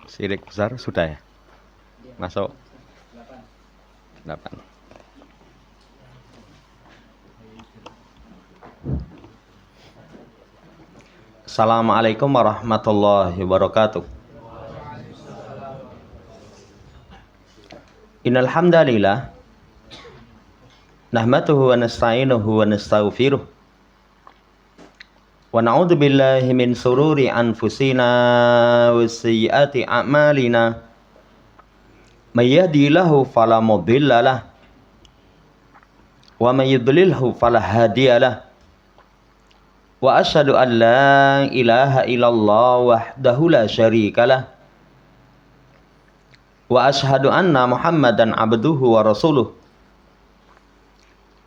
Syirik besar sudah ya? Masuk 8. Assalamualaikum warahmatullahi wabarakatuh. Innal hamdalillah nahmaduhu wa nasta'inuhu wa nastaghfiruh wa na'udzu billahi min sururi anfusina wa sayyiati a'malina may yahdihillahu fala mudilla lahu wa may yudlilhu fala hadiya lahu wa asyhadu an la ilaha illallah wahdahu la syarika lah wa asyhadu anna Muhammadan abduhu wa rasuluh.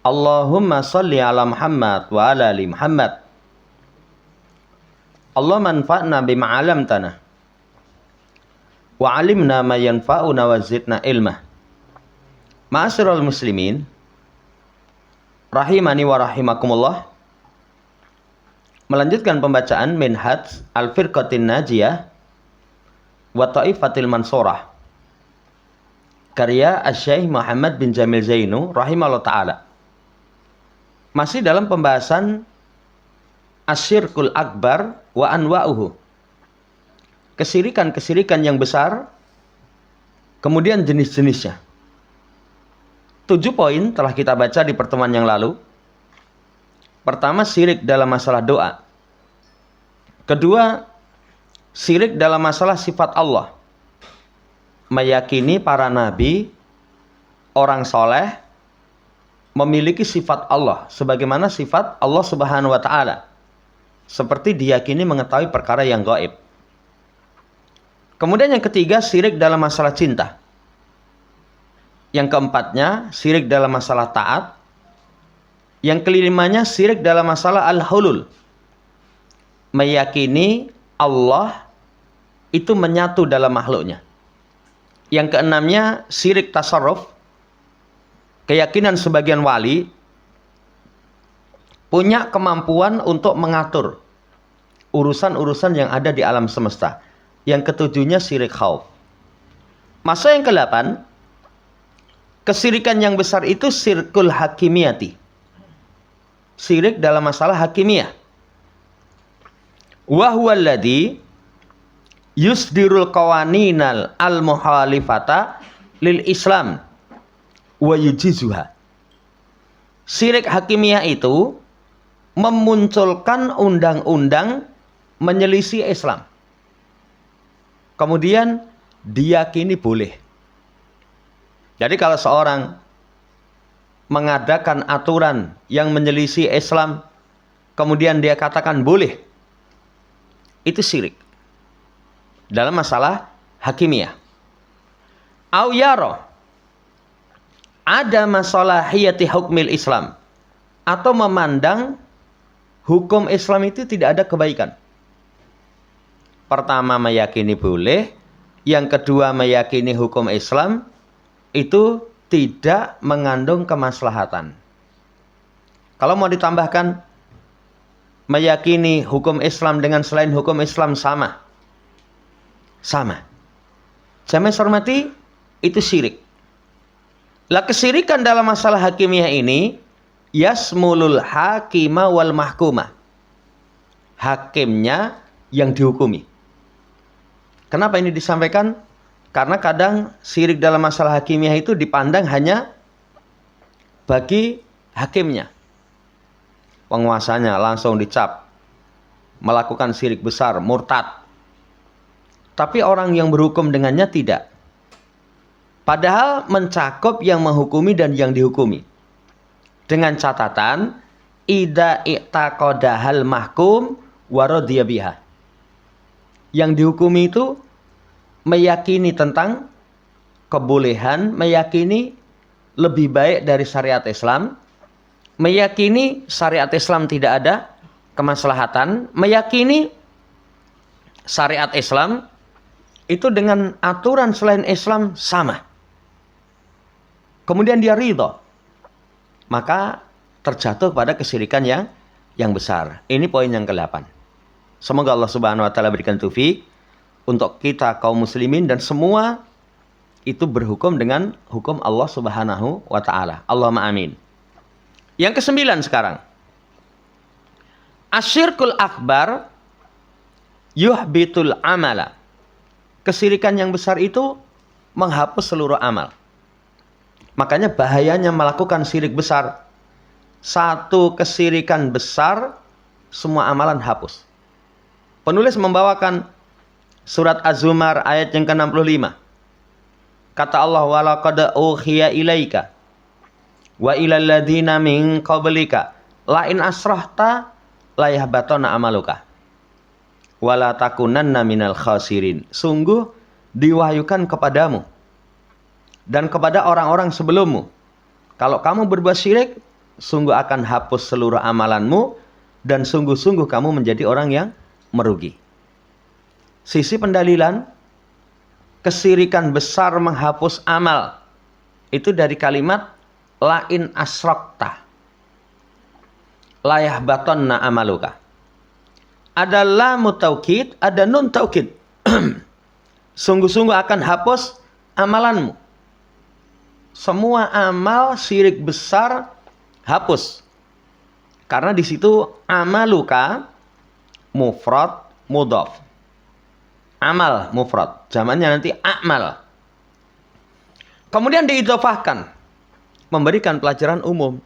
Allahumma shalli ala Muhammad wa ala ali Muhammad. Allahumma anfa'na bima 'allamtana wa 'allimna ma yanfa'una wa zidna ilma. Ma'asyiral muslimin rahimani wa rahimakumullah. Melanjutkan pembacaan Minhaj Al-Firqatin Najiyah wa Ta'ifatil Mansurah karya Asy-Syaikh Muhammad bin Jamil Zainu rahimahullah ta'ala. Masih dalam pembahasan Asyirkul Akbar wa Anwa'uhu, kesirikan-kesirikan yang besar, kemudian jenis-jenisnya. 7 poin telah kita baca di pertemuan yang lalu. Pertama, syirik dalam masalah doa. Kedua, syirik dalam masalah sifat Allah. Meyakini para nabi, orang soleh, memiliki sifat Allah sebagaimana sifat Allah Subhanahu wa ta'ala, seperti diyakini mengetahui perkara yang gaib. Kemudian yang ketiga, syirik dalam masalah cinta. Yang keempatnya, syirik dalam masalah taat. Yang kelimanya, syirik dalam masalah al-hulul, meyakini Allah itu menyatu dalam makhluknya. Yang keenamnya, syirik tasarruf, keyakinan sebagian wali punya kemampuan untuk mengatur urusan-urusan yang ada di alam semesta. Yang ketujuhnya, syirik khauf. Masa yang ke-8, kesirikan yang besar itu syirkul hakimiyati, syirik dalam masalah hakimiyah. Wa huwa alladhi yusdirul qawaninal al-muhalifata lil Islam wa yujizuha. Syirik hakimiyah itu memunculkan undang-undang menyelisih Islam, kemudian diyakini boleh. Jadi kalau seorang mengadakan aturan yang menyelisih Islam, kemudian dia katakan boleh, itu syirik dalam masalah hakimiyah. Au yara, ada masalahiyati hukmil Islam, atau memandang hukum Islam itu tidak ada kebaikan. Pertama, meyakini boleh. Yang kedua, meyakini hukum Islam itu tidak mengandung kemaslahatan. Kalau mau ditambahkan, meyakini hukum Islam dengan selain hukum Islam sama. Jamaah hormati, itu syirik. Lah, kesyirikan dalam masalah hakimiyah ini yasmulul hakima wal mahkuma, hakimnya yang dihukumi. Kenapa ini disampaikan? Karena kadang syirik dalam masalah hakimiyah itu dipandang hanya bagi hakimnya, penguasanya langsung dicap melakukan syirik besar, murtad. Tapi orang yang berhukum dengannya tidak. Padahal mencakup yang menghukumi dan yang dihukumi. Dengan catatan, idza i'taqadahal mahkum wa radiya biha. Yang dihukumi itu meyakini tentang kebolehan, meyakini lebih baik dari syariat Islam, meyakini syariat Islam tidak ada kemaslahatan, meyakini syariat Islam itu dengan aturan selain Islam sama. Kemudian dia ridho, maka terjatuh pada kesyirikan yang besar. Ini poin yang ke-8. Semoga Allah Subhanahu wa taala berikan taufik untuk kita kaum muslimin dan semua itu berhukum dengan hukum Allah Subhanahu wa taala. Allahumma amin. Yang kesembilan sekarang. Asyirkul akbar yuhbitul amala. Kesyirikan yang besar itu menghapus seluruh amal. Makanya bahayanya melakukan syirik besar. Satu kesyirikan besar, semua amalan hapus. Penulis membawakan surat Az-Zumar ayat yang ke-65. Kata Allah, walaqad uhiya ilaika wa ilal ladzina min qablika la in asrahta la yahbatana amaluka wala takunanna minal khasirin. Sungguh diwahyukan kepadamu dan kepada orang-orang sebelummu, kalau kamu berbuat syirik, sungguh akan hapus seluruh amalanmu dan sungguh-sungguh kamu menjadi orang yang merugi. Sisi pendalilan kesyirikan besar menghapus amal itu dari kalimat la in asrakta la yahbatanna amaluka. Ada lam taukid, ada nun taukid. Sungguh-sungguh akan hapus amalanmu. Semua amal syirik besar hapus. Karena di situ amaluka mufrad mudhaf. Amal mufrad, jamannya nanti amal. Kemudian diidhofahkan, memberikan pelajaran umum.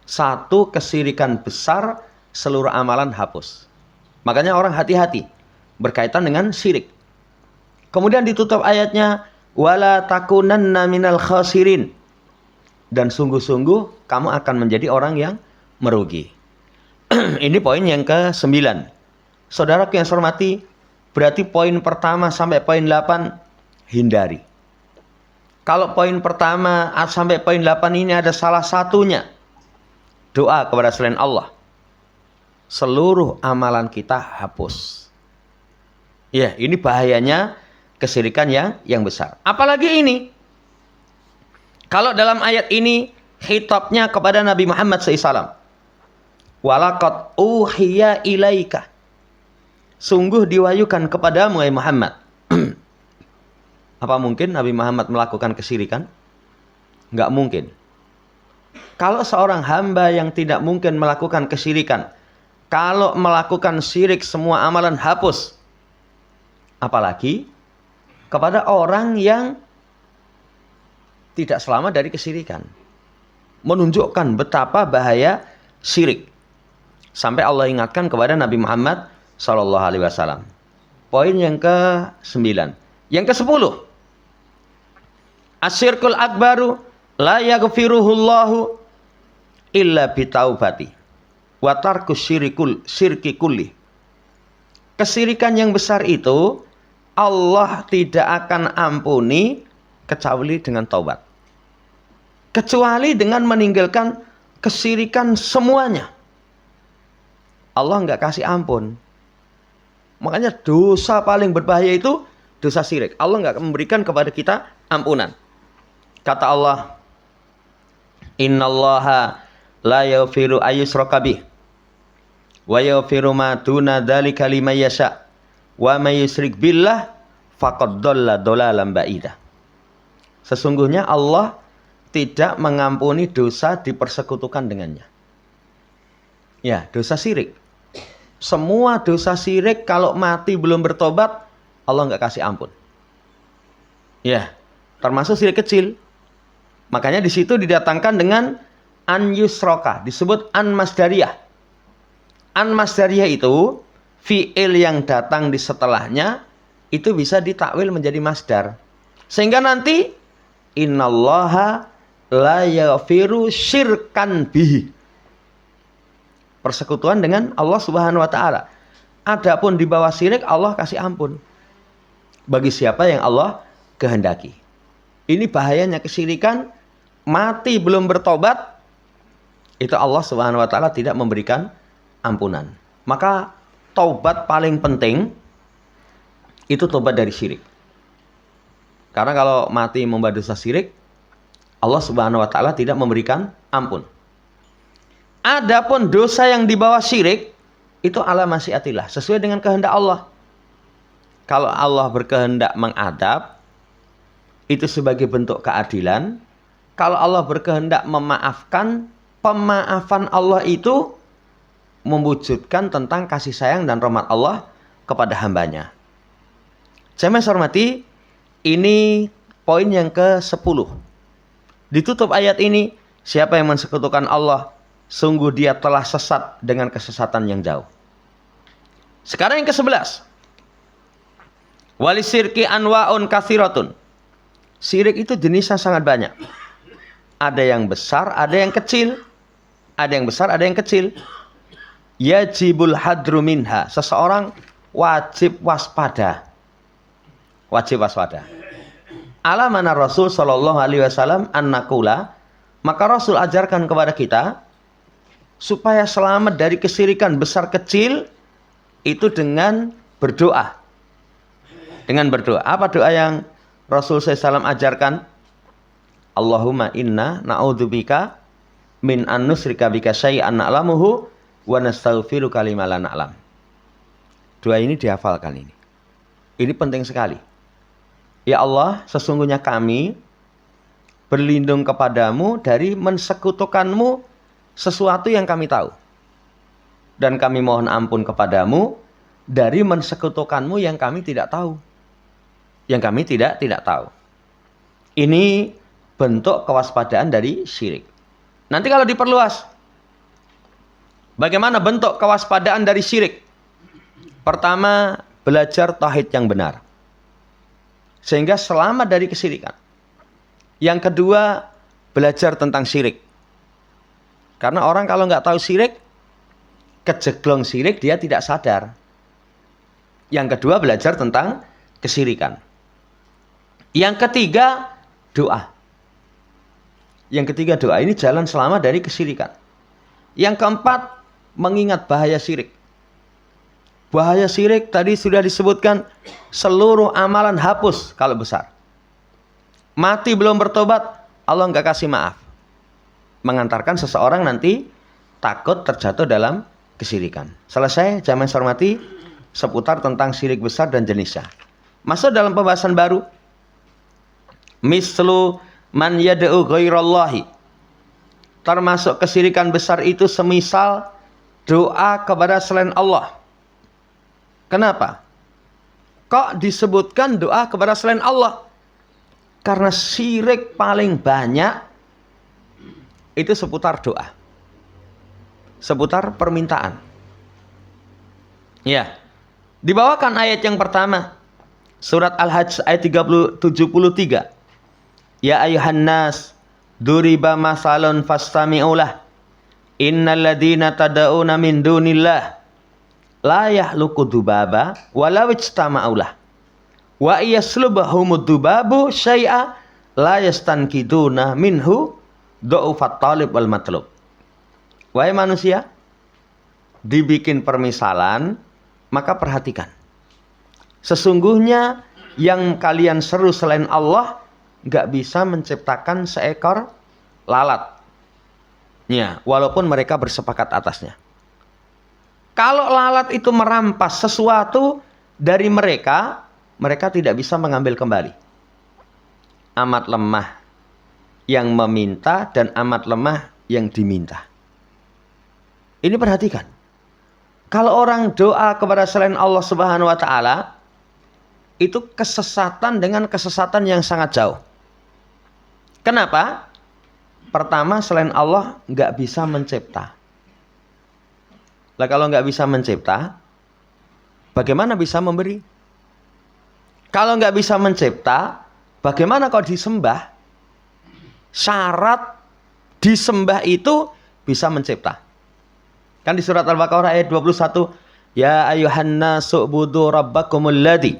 Satu kesyirikan besar, seluruh amalan hapus. Makanya orang hati-hati berkaitan dengan syirik. Kemudian ditutup ayatnya, wala takunanna minal khasirin. Dan sungguh-sungguh kamu akan menjadi orang yang merugi. Ini poin yang ke-9. Saudaraku yang saya hormati, berarti poin pertama sampai poin 8 hindari. Kalau poin pertama sampai poin 8 ini ada salah satunya doa kepada selain Allah, seluruh amalan kita hapus. Ya, ini bahayanya kesyirikan yang besar. Apalagi ini, kalau dalam ayat ini khitabnya kepada Nabi Muhammad SAW. Walaqad uhiya ilaika. Sungguh diwahyukan kepadamu, ya Muhammad. Apa mungkin Nabi Muhammad melakukan kesyirikan? Enggak mungkin. Kalau seorang hamba yang tidak mungkin melakukan kesyirikan, kalau melakukan syirik semua amalan hapus. Apalagi kepada orang yang tidak selamat dari kesyirikan. Menunjukkan betapa bahaya syirik. Sampai Allah ingatkan kepada Nabi Muhammad SAW. Poin yang ke-9. Yang ke-10. Asyirkul akbaru la yaghfiruhullahu illa bitaubati wa tarkus syirki kulli. Kesyirikan yang besar itu Allah tidak akan ampuni kecuali dengan taubat. Kecuali dengan meninggalkan kesyirikan semuanya. Allah nggak kasih ampun. Makanya dosa paling berbahaya itu dosa syirik. Allah nggak memberikan kepada kita ampunan. Kata Allah, innallaha la yaghfiru ayyushraka bih wa yaghfiru ma duna dzalika liman yasha wa may yusyrik billah faqad dhalla dhalalan ba'ida. Sesungguhnya Allah tidak mengampuni dosa dipersekutukan dengannya. Ya, dosa syirik. Semua dosa syirik kalau mati belum bertobat, Allah nggak kasih ampun. Ya, termasuk syirik kecil. Makanya di situ didatangkan dengan an yusroka, disebut an masdariyah. An masdariyah itu fi'il yang datang di setelahnya itu bisa ditakwil menjadi masdar. Sehingga nanti innallaha la yaghfiru syirkan bihi. Persekutuan dengan Allah Subhanahu wa taala. Adapun di bawah syirik Allah kasih ampun bagi siapa yang Allah kehendaki. Ini bahayanya kesyirikan, mati belum bertobat, itu Allah Subhanahu wa taala tidak memberikan ampunan. Maka taubat paling penting itu taubat dari syirik. Karena kalau mati membuat dosa syirik, Allah Subhanahu wa taala tidak memberikan ampun. Adapun dosa yang di bawah syirik, itu ala masyiatillah, sesuai dengan kehendak Allah. Kalau Allah berkehendak mengadab, itu sebagai bentuk keadilan. Kalau Allah berkehendak memaafkan, pemaafan Allah itu mewujudkan tentang kasih sayang dan rahmat Allah kepada hambanya. Jamaah hormati, ini poin yang ke-10. Ditutup ayat ini, siapa yang mensekutukan Allah, sungguh dia telah sesat dengan kesesatan yang jauh. Sekarang yang ke-11. Walisirki anwa'un kathiratun. Syirik itu jenisnya sangat banyak. Ada yang besar, ada yang kecil. Ada yang besar, ada yang kecil. Yajibul hadru minha. Seseorang wajib waspada. Wajib waspada. Ala mana Rasul sallallahu alaihi wasallam an-naqula, maka Rasul ajarkan kepada kita supaya selamat dari kesyirikan besar kecil itu dengan berdoa. Dengan berdoa. Apa doa yang Rasul SAW ajarkan? Allahumma inna na'udzubika min an nusyrika bika syai'an na'lamuhu wa nastaghfiruka lima la na'lam. Doa ini dihafalkan ini. Ini penting sekali. Ya Allah, sesungguhnya kami berlindung kepadamu dari mensekutukanmu sesuatu yang kami tahu. Dan kami mohon ampun kepadamu dari mensekutukanmu yang kami tidak tahu. Yang kami tidak tahu. Ini bentuk kewaspadaan dari syirik. Nanti kalau diperluas, bagaimana bentuk kewaspadaan dari syirik? Pertama, belajar tauhid yang benar, sehingga selamat dari kesyirikan. Yang kedua, belajar tentang syirik. Karena orang kalau nggak tahu syirik, kejeglong syirik, dia tidak sadar. Yang kedua, belajar tentang kesyirikan. Yang ketiga, doa. Yang ketiga, doa. Ini jalan selamat dari kesyirikan. Yang keempat, mengingat bahaya syirik. Bahaya syirik tadi sudah disebutkan, seluruh amalan hapus kalau besar. Mati belum bertobat, Allah nggak kasih maaf. Mengantarkan seseorang nanti takut terjatuh dalam kesyirikan. Selesai, jamaah hormati, seputar tentang syirik besar dan jenisnya. Masuk dalam pembahasan baru. Mislu man yad'u ghairallahi. Termasuk kesyirikan besar itu semisal doa kepada selain Allah. Kenapa? Kok disebutkan doa kepada selain Allah? Karena syirik paling banyak itu seputar doa. Seputar permintaan. Ya. Dibawakan ayat yang pertama. Surat Al-Hajj ayat 73. Ya ayuhan nas, duriba masalun fastami'ulah. Innal ladina tada'una min dunillah la yahluqu dubaba walau ijtama'ulah. Wa yaslubahumud dubabu syai'a la yastankiduna minhu dha'ufat talib wal matlub. Wahai manusia, dibikin permisalan, maka perhatikan. Sesungguhnya yang kalian seru selain Allah nggak bisa menciptakan seekor lalat. Ya, walaupun mereka bersepakat atasnya. Kalau lalat itu merampas sesuatu dari mereka, mereka tidak bisa mengambil kembali. Amat lemah yang meminta dan amat lemah yang diminta. Ini perhatikan. Kalau orang doa kepada selain Allah Subhanahu wa taala, itu kesesatan dengan kesesatan yang sangat jauh. Kenapa? Pertama, selain Allah nggak bisa mencipta. Lah kalau nggak bisa mencipta, bagaimana bisa memberi? Kalau nggak bisa mencipta, bagaimana kalau disembah? Syarat disembah itu bisa mencipta. Kan di surat Al-Baqarah ayat 21, ya ayuhan nasu ubudu rabbakumul ladzi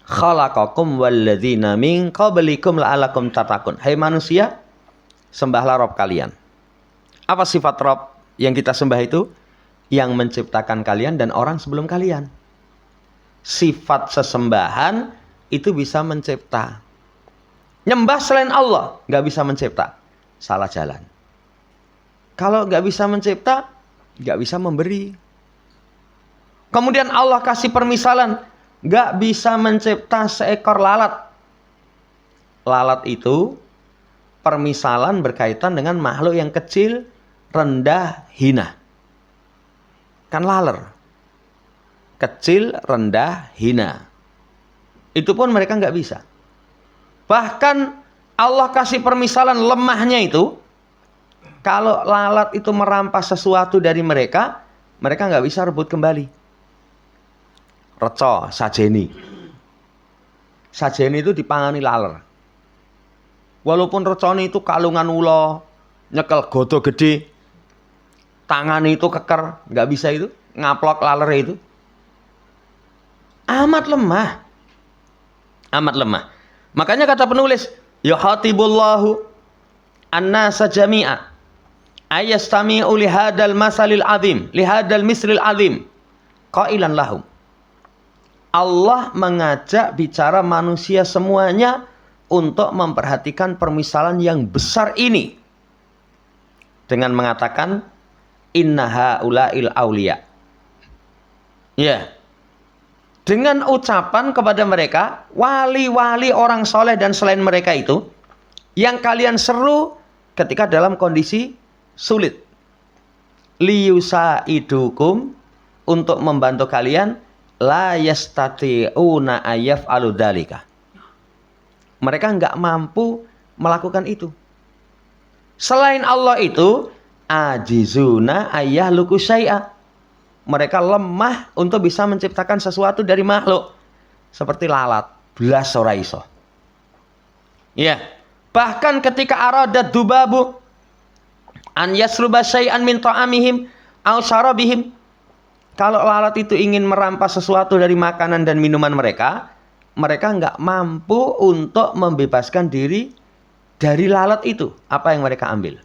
khalaqakum walladzina min qablikum la'alakum tattaqun. Hai manusia, sembahlah Rabb kalian. Apa sifat Rabb yang kita sembah itu? Yang menciptakan kalian dan orang sebelum kalian. Sifat sesembahan itu bisa mencipta. Nyembah selain Allah nggak bisa mencipta. Salah jalan. Kalau nggak bisa mencipta, nggak bisa memberi. Kemudian Allah kasih permisalan, nggak bisa mencipta seekor lalat. Lalat itu permisalan berkaitan dengan makhluk yang kecil, rendah, hina. Kan laler. Kecil, rendah, hina. Itu pun mereka nggak bisa. Bahkan Allah kasih permisalan lemahnya itu, kalau lalat itu merampas sesuatu dari mereka, mereka nggak bisa rebut kembali. Reco, sajeni. Sajeni itu dipangani laler. Walaupun recone itu kalungan ulo, nyekel godo gede, tangan itu keker, nggak bisa itu, ngaplok laler itu. Amat lemah. Amat lemah. Makanya kata penulis, yuhatibullahu an-nasa jami'a ayastami'u lihadal masalil azim, lihadal misril azim, qailan lahum. Allah mengajak bicara manusia semuanya untuk memperhatikan permisalan yang besar ini dengan mengatakan inna haula'il auliya. Ya. Dengan ucapan kepada mereka, wali-wali orang soleh dan selain mereka itu yang kalian seru ketika dalam kondisi sulit. Liyusaidukum, untuk membantu kalian, la yastati'una ayyaf'alu dzalika. Mereka enggak mampu melakukan itu. Selain Allah itu, ajizuna ayyahluku syai'a. Mereka lemah untuk bisa menciptakan sesuatu dari makhluk. Seperti lalat, belas ora iso. Ya, bahkan ketika aradat dubabu an yasruba syai'an min ta'amihim aw syarabihim, kalau lalat itu ingin merampas sesuatu dari makanan dan minuman mereka, mereka nggak mampu untuk membebaskan diri dari lalat itu. Apa yang mereka ambil?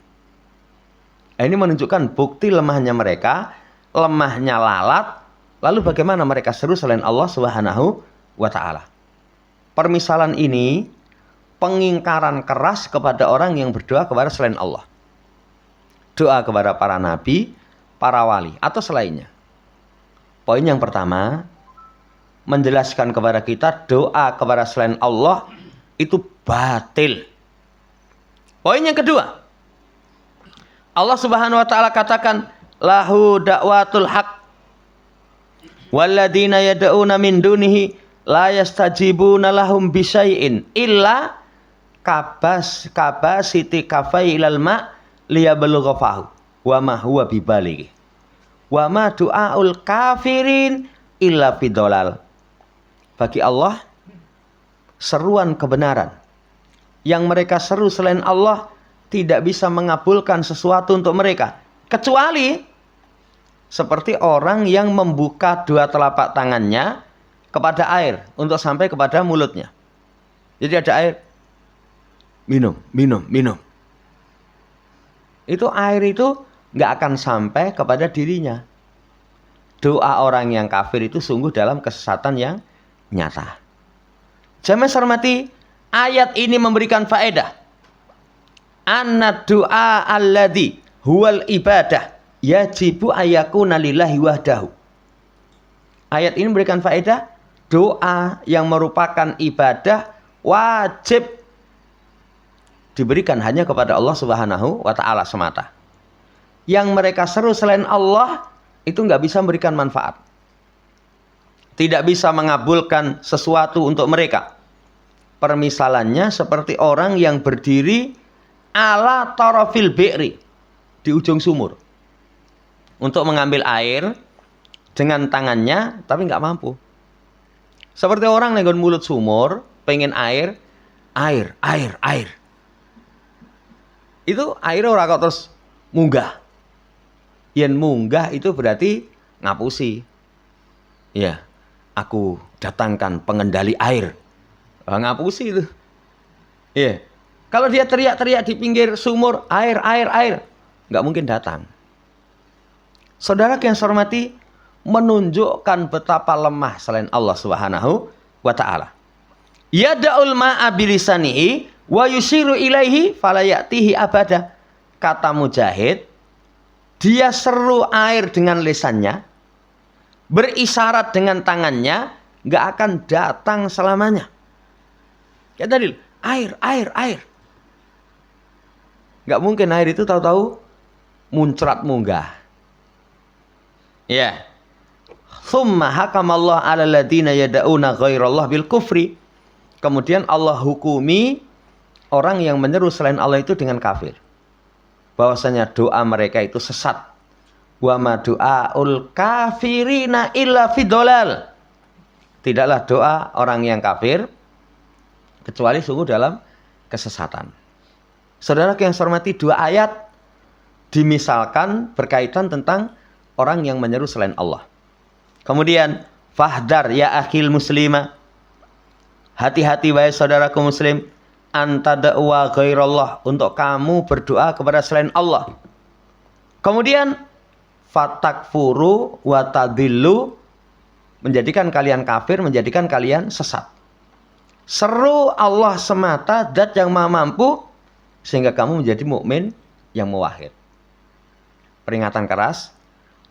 Ini menunjukkan bukti lemahnya mereka, lemahnya lalat. Lalu bagaimana mereka seru selain Allah Subhanahu wa ta'ala? Permisalan ini pengingkaran keras kepada orang yang berdoa kepada selain Allah. Doa kepada para nabi, para wali, atau selainnya. Poin yang pertama, menjelaskan kepada kita doa kepada selain Allah itu batil. Poin yang kedua, Allah Subhanahu wa ta'ala katakan lahu da'watul haq walladzina yad'una min dunihi la yastajibuna lahum bisyai'in illa kabasiti kafai ilal ma liyablugha fahu wa ma huwa bibalighi wa ma du'aul kafirin illa fidolal. Bagi Allah seruan kebenaran yang mereka seru selain Allah tidak bisa mengabulkan sesuatu untuk mereka, kecuali seperti orang yang membuka dua telapak tangannya kepada air untuk sampai kepada mulutnya. Jadi ada air, minum. Itu air itu nggak akan sampai kepada dirinya. Doa orang yang kafir itu sungguh dalam kesesatan yang nyata. Jamaah hormati, ayat ini memberikan faedah. Anna du'a alladhi huwal ibadah yajibu ayakuna lillahi wahdahu. Ayat ini memberikan faedah, doa yang merupakan ibadah wajib diberikan hanya kepada Allah Subhanahu wa ta'ala semata. Yang mereka seru selain Allah itu nggak bisa memberikan manfaat, tidak bisa mengabulkan sesuatu untuk mereka. Permisalannya seperti orang yang berdiri ala tarafil bi'ri, di ujung sumur, untuk mengambil air dengan tangannya tapi nggak mampu. Seperti orang nenggon mulut sumur pengen air. Itu airnya ora kok terus munggah. Yen munggah itu berarti ngapusi. Ya, aku datangkan pengendali air. Ngapusi itu. Ya. Kalau dia teriak-teriak di pinggir sumur, air, nggak mungkin datang. Saudara yang saya hormati, menunjukkan betapa lemah selain Allah Subhanahu wa ta'ala. Yada'ul ma'a bilisanihi wa yusiru ilaihi falayatihi abada. Kata Mujahid, dia seru air dengan lisannya, berisyarat dengan tangannya, nggak akan datang selamanya. Ya dalil, air. Nggak mungkin air itu tahu-tahu muncrat munggah. Ya. Tsumma hakamallahu 'alal ladzina yad'una ghairallah bil kufri. Kemudian Allah hukumi orang yang menyeru selain Allah itu dengan kafir. Bahwasanya doa mereka itu sesat. Wa ma du'aul kafirina illa fidolal. Tidaklah doa orang yang kafir kecuali sungguh dalam kesesatan. Saudara yang saya hormati, dua ayat dimisalkan berkaitan tentang orang yang menyeru selain Allah. Kemudian fahdar ya akhil muslima, hati-hati wahai saudaraku muslim, anta da'wa ghairallah, untuk kamu berdoa kepada selain Allah. Kemudian fatakfuru wa tadillu, menjadikan kalian kafir, menjadikan kalian sesat. Seru Allah semata, zat yang maha mampu, sehingga kamu menjadi mukmin yang muwahhid. Peringatan keras,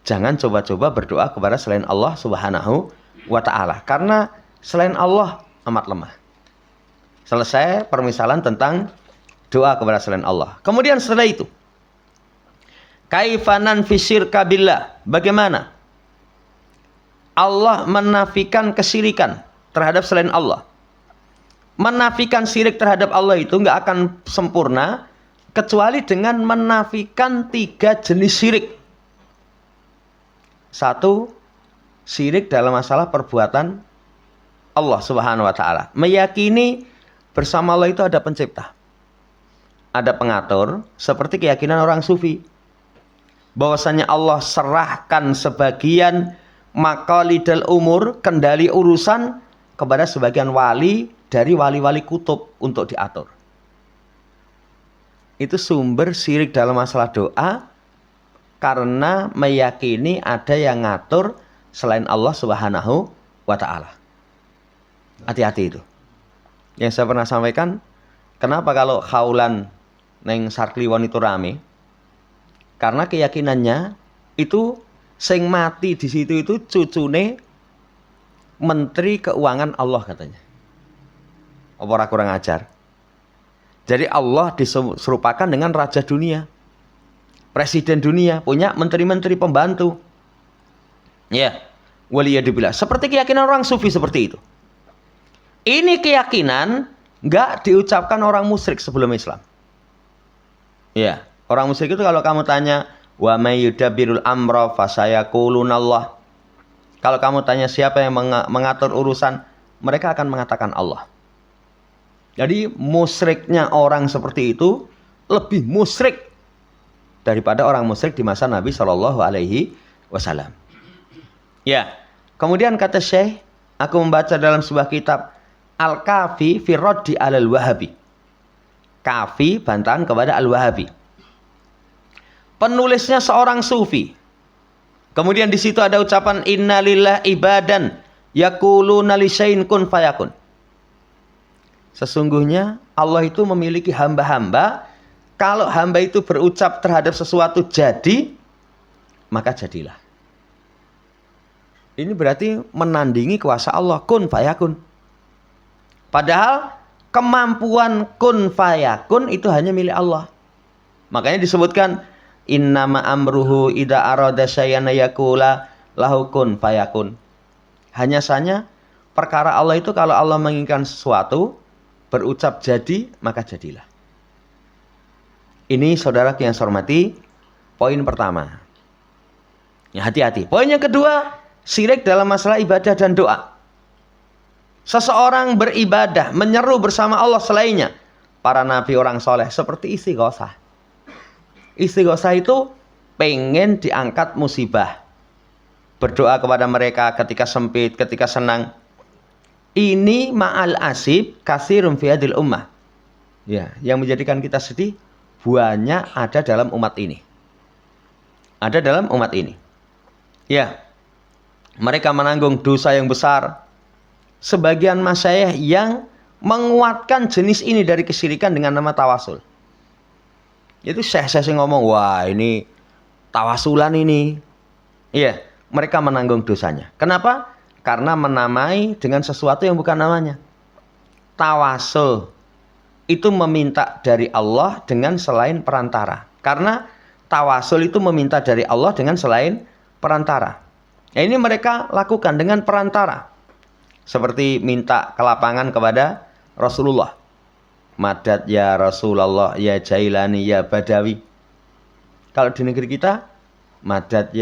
jangan coba-coba berdoa kepada selain Allah Subhanahu wa ta'ala, karena selain Allah amat lemah. Selesai permisalan tentang doa kepada selain Allah. Kemudian setelah itu, kaifanan fisyirka billah, bagaimana Allah menafikan kesyirikan terhadap selain Allah. Menafikan syirik terhadap Allah itu nggak akan sempurna kecuali dengan menafikan 3 jenis syirik. 1, syirik dalam masalah perbuatan Allah Subhanahu wa ta'ala. Meyakini bersama Allah itu ada pencipta, ada pengatur, seperti keyakinan orang sufi. Bahwasanya Allah serahkan sebagian maqalidal umur, kendali urusan, kepada sebagian wali dari wali-wali kutub untuk diatur. Itu sumber syirik dalam masalah doa, karena meyakini ada yang ngatur selain Allah Subhanahu wa ta'ala. Hati-hati itu. Yang saya pernah sampaikan, kenapa kalau khaulan neng Sarkliwon itu rame? Karena keyakinannya itu sing mati di situ itu cucune Menteri Keuangan Allah katanya. Apa ora kurang ajar? Jadi Allah diserupakan dengan raja dunia, presiden dunia, punya menteri-menteri pembantu. Ya, waliyadzubillah. Seperti keyakinan orang sufi seperti itu. Ini keyakinan nggak diucapkan orang musyrik sebelum Islam. Ya, orang musyrik itu kalau kamu tanya, wa may yudabbirul amra fasayaqulunallah. Kalau kamu tanya siapa yang mengatur urusan, mereka akan mengatakan Allah. Jadi musyriknya orang seperti itu lebih musyrik daripada orang musyrik di masa Nabi Shallallahu Alaihi Wasallam. Ya, kemudian kata Syekh, aku membaca dalam sebuah kitab Al-Kafi fi Raddi al-Wahabi. Kafi bantahan kepada Al-Wahabi. Penulisnya seorang sufi. Kemudian di situ ada ucapan innalillah ibadan yaquluna li syai'in kun fayakun. Sesungguhnya Allah itu memiliki hamba-hamba, kalau hamba itu berucap terhadap sesuatu jadi, maka jadilah. Ini berarti menandingi kuasa Allah, kun fayakun. Padahal kemampuan kun fayakun itu hanya milik Allah. Makanya disebutkan innama amruhu idza arada syai'an yaqula lahu kun fayakun. Hanya saja perkara Allah itu kalau Allah menginginkan sesuatu, berucap jadi, maka jadilah. Ini saudara yang saya hormati, poin pertama. Ya, hati-hati. Poin yang kedua, syirik dalam masalah ibadah dan doa. Seseorang beribadah, menyeru bersama Allah selainnya. Para nabi, orang soleh, seperti istighosah. Istighosah itu pengen diangkat musibah. Berdoa kepada mereka ketika sempit, ketika senang. Ini ma'al asib kasirun fi hadil ummah. Ya, yang menjadikan kita sedih banyak ada dalam umat ini. Ada dalam umat ini. Ya. Mereka menanggung dosa yang besar. Sebagian masyayikh yang menguatkan jenis ini dari kesyirikan dengan nama tawasul. Itu syekh-syekh ngomong, wah ini tawasulan ini. Iya, mereka menanggung dosanya. Kenapa? Karena menamai dengan sesuatu yang bukan namanya. Tawasul itu meminta dari Allah dengan selain perantara. Karena tawasul itu meminta dari Allah dengan selain perantara. Nah, ini mereka lakukan dengan perantara. Seperti minta kelapangan kepada Rasulullah. Madad ya Rasulullah, ya Jailani, ya Badawi. Kalau di negeri kita, madad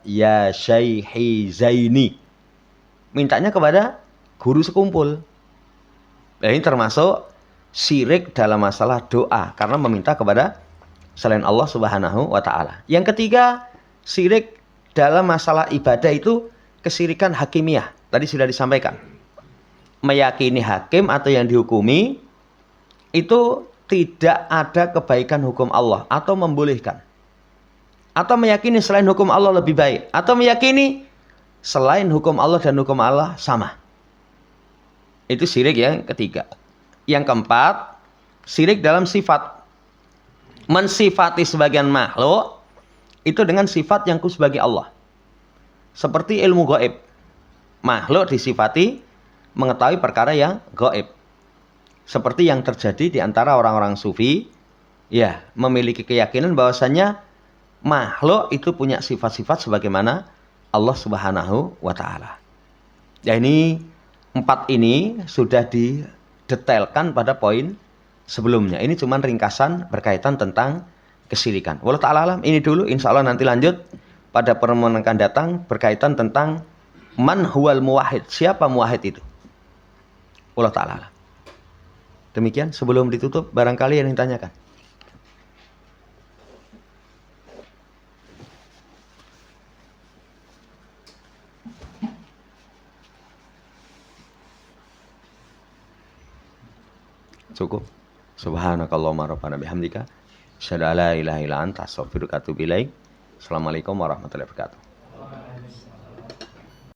ya Syaihi Zaini. Mintanya kepada guru sekumpul. Nah, ini termasuk syirik dalam masalah doa. Karena meminta kepada selain Allah Subhanahu wa ta'ala. Yang ketiga, syirik dalam masalah ibadah itu kesyirikan hakimiyah. Tadi sudah disampaikan. Meyakini hakim atau yang dihukumi itu tidak ada kebaikan hukum Allah atau membolehkan. Atau meyakini selain hukum Allah lebih baik. Atau meyakini selain hukum Allah dan hukum Allah sama. Itu syirik yang ketiga. Yang keempat, syirik dalam sifat. Mensifati sebagian makhluk itu dengan sifat yang khusus bagi Allah. Seperti ilmu gaib. Makhluk disifati mengetahui perkara yang gaib. Seperti yang terjadi di antara orang-orang sufi, ya, memiliki keyakinan bahwasannya makhluk itu punya sifat-sifat sebagaimana Allah Subhanahu wa ta'ala. Ya, ini 4 ini sudah didetailkan pada poin sebelumnya. Ini cuma ringkasan berkaitan tentang kesyirikan. Wallahu ta'ala alam. Ini dulu, insya Allah nanti lanjut pada pertemuan yang akan datang berkaitan tentang man huwal muwahhid. Siapa muwahhid itu? Wallahu ta'ala alam. Demikian, sebelum ditutup barangkali yang ditanyakan. Cukup. Subhanakallahumma rabbana bihamdika asyhadu an la ilaha illa anta astaghfiruka wa atubu ilaik. Assalamualaikum warahmatullahi wabarakatuh.